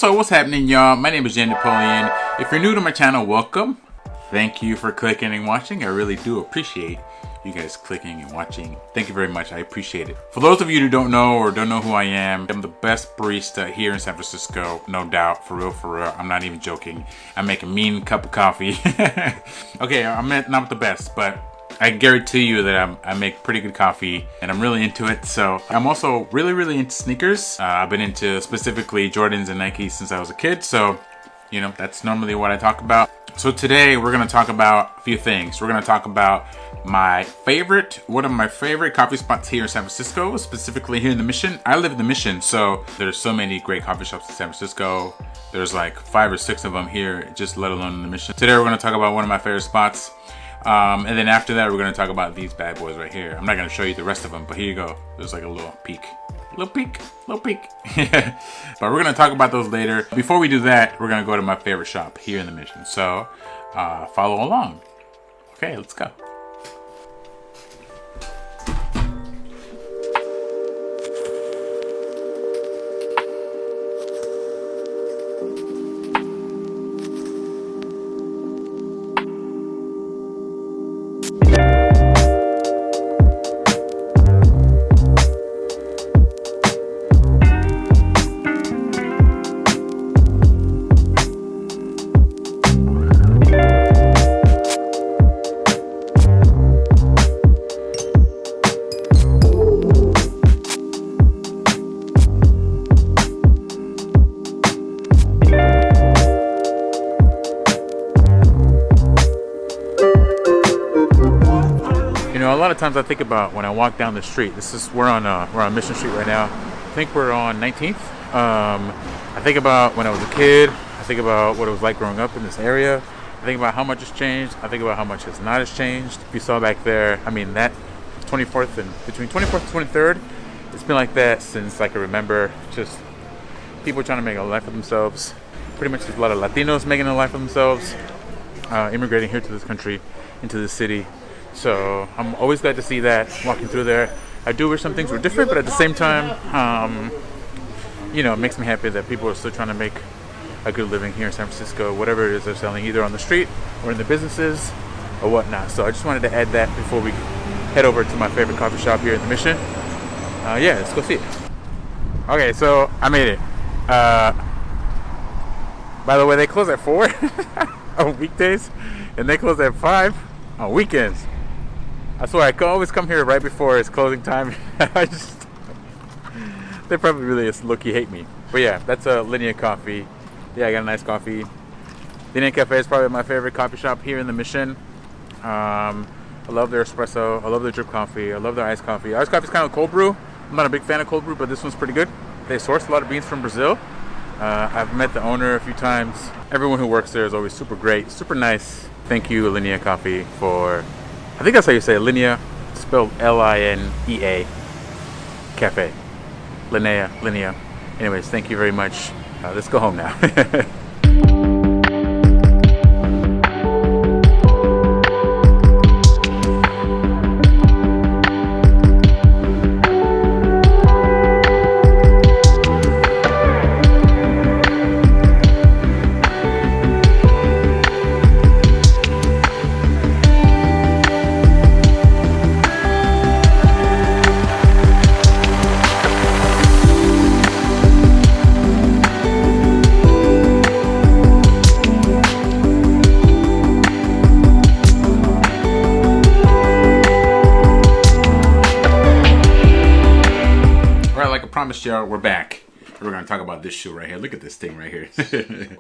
What's happening, y'all? My name is Jan Napoleon. If you're new to my channel, welcome. Thank you for clicking and watching. I really do appreciate you guys clicking and watching. Thank you very much. I appreciate it. For those of you who don't know who I am, I'm the best barista here in San Francisco, no doubt. For real. I'm not even joking. I make a mean cup of coffee. Okay, I'm not the best, but I guarantee you that I make pretty good coffee and I'm really into it. So I'm also really into sneakers. I've been into specifically Jordans and Nikes since I was a kid. So, you know, that's normally what I talk about. So today we're going to talk about a few things. We're going to talk about one of my favorite coffee spots here in San Francisco, specifically here in the Mission. I live in the Mission, so there's so many great coffee shops in San Francisco. There's like 5 or 6 of them here, just let alone in the Mission. Today we're going to talk about one of my favorite spots. And then after that, we're going to talk about these bad boys right here. I'm not going to show you the rest of them, but here you go. There's like a little peek. Little peek. But we're going to talk about those later. Before we do that, we're going to go to my favorite shop here in the Mission. So follow along. Okay, let's go. A lot of times I think about when I walk down the street. We're on Mission Street right now. I think we're on 19th. I think about when I was a kid. I think about what it was like growing up in this area. I think about how much has changed. I think about how much has not changed. If you saw back there, I mean that 24th and between 24th and 23rd, it's been like that since I can remember. Just people trying to make a life for themselves. Pretty much there's a lot of Latinos making a life for themselves, immigrating here to this country, into this city. So I'm always glad to see that walking through there. I do wish some things were different, but at the same time, it makes me happy that people are still trying to make a good living here in San Francisco, whatever it is they're selling, either on the street or in the businesses or whatnot. So I just wanted to add that before we head over to my favorite coffee shop here in the Mission. Let's go see it. Okay, so I made it. By the way, they close at 4 on weekdays, and they close at 5 on weekends. I swear, I can always come here right before it's closing time. They probably really low-key hate me. But yeah, that's a Linea coffee. Yeah, I got a nice coffee. Linea Cafe is probably my favorite coffee shop here in the Mission. I love their espresso. I love their drip coffee. I love their iced coffee. Iced coffee is kind of cold brew. I'm not a big fan of cold brew, but this one's pretty good. They source a lot of beans from Brazil. I've met the owner a few times. Everyone who works there is always super great, super nice. Thank you, Linea Coffee, for, I think that's how you say it, Linea, spelled Linea Cafe. Linea. Anyways, thank you very much. Let's go home now. Promised y'all, we're back. We're going to talk about this shoe right here. Look at this thing right here.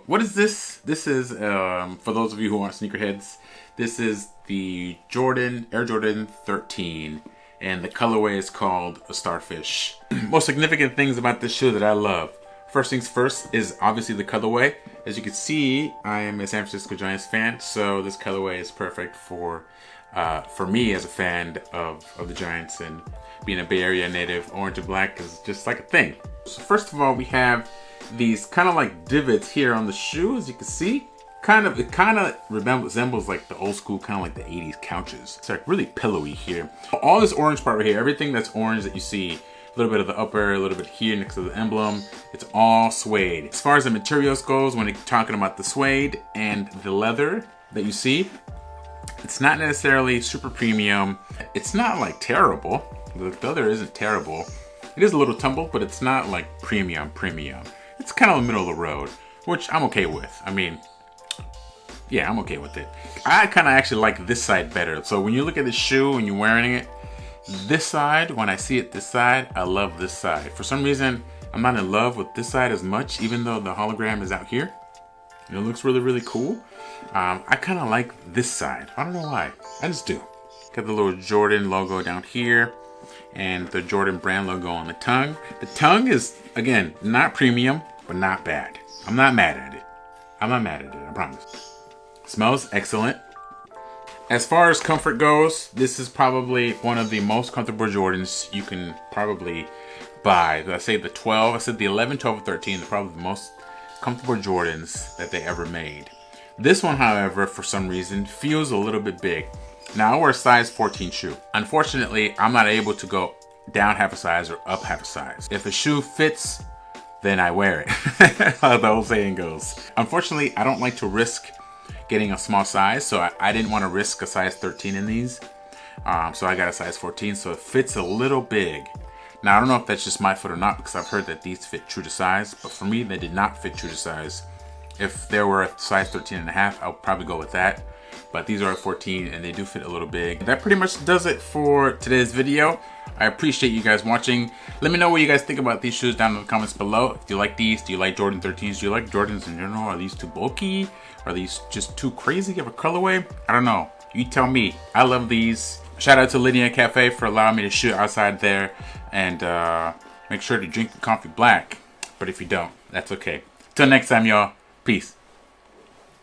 What is this? This is, for those of you who aren't sneakerheads, this is the Air Jordan 13. And the colorway is called a Starfish. Most significant things about this shoe that I love. First things first is obviously the colorway. As you can see, I am a San Francisco Giants fan. So this colorway is perfect for me as a fan of the Giants, and being a Bay Area native, orange and black is just like a thing. So first of all, we have these kind of like divots here on the shoe, as you can see. It kind of resembles like the old school, kind of like the 80s couches. It's like really pillowy here. All this orange part right here, everything that's orange that you see A little bit of the upper, a little bit here next to the emblem. It's all suede. As far as the materials goes, when you're talking about the suede and the leather that you see, it's not necessarily super premium. It's not like terrible. The leather isn't terrible. It is a little tumbled, but it's not like premium. It's kind of the middle of the road, which I'm okay with. I mean, yeah, I'm okay with it. I kind of actually like this side better. So when you look at the shoe and you're wearing it, this side, when I see it this side, I love this side. For some reason, I'm not in love with this side as much, even though the hologram is out here. And it looks really, really cool. I kind of like this side. I don't know why. I just do. Got the little Jordan logo down here and the Jordan brand logo on the tongue. The tongue is, again, not premium, but not bad. I'm not mad at it. I'm not mad at it, I promise. Smells excellent. As far as comfort goes, this is probably one of the most comfortable Jordans you can probably buy. I say the 12, I said the 11, 12, and 13, they're probably the most comfortable Jordans that they ever made. This one, however, for some reason, feels a little bit big. Now, I wear a size 14 shoe. Unfortunately, I'm not able to go down half a size or up half a size. If a shoe fits, then I wear it. How the old saying goes. Unfortunately, I don't like to risk getting a small size, so I didn't want to risk a size 13 in these. So I got a size 14, so it fits a little big. Now, I don't know if that's just my foot or not, because I've heard that these fit true to size, but for me, they did not fit true to size. If there were a size 13 and a half, I would probably go with that. But these are a 14 and they do fit a little big. That pretty much does it for today's video. I appreciate you guys watching. Let me know what you guys think about these shoes down in the comments below. Do you like these? Do you like Jordan 13s? Do you like Jordans in general? Are these too bulky? Are these just too crazy of a colorway? I don't know. You tell me. I love these. Shout out to Linear Cafe for allowing me to shoot outside there. And make sure to drink the coffee black. But if you don't, that's okay. Till next time, y'all. Peace.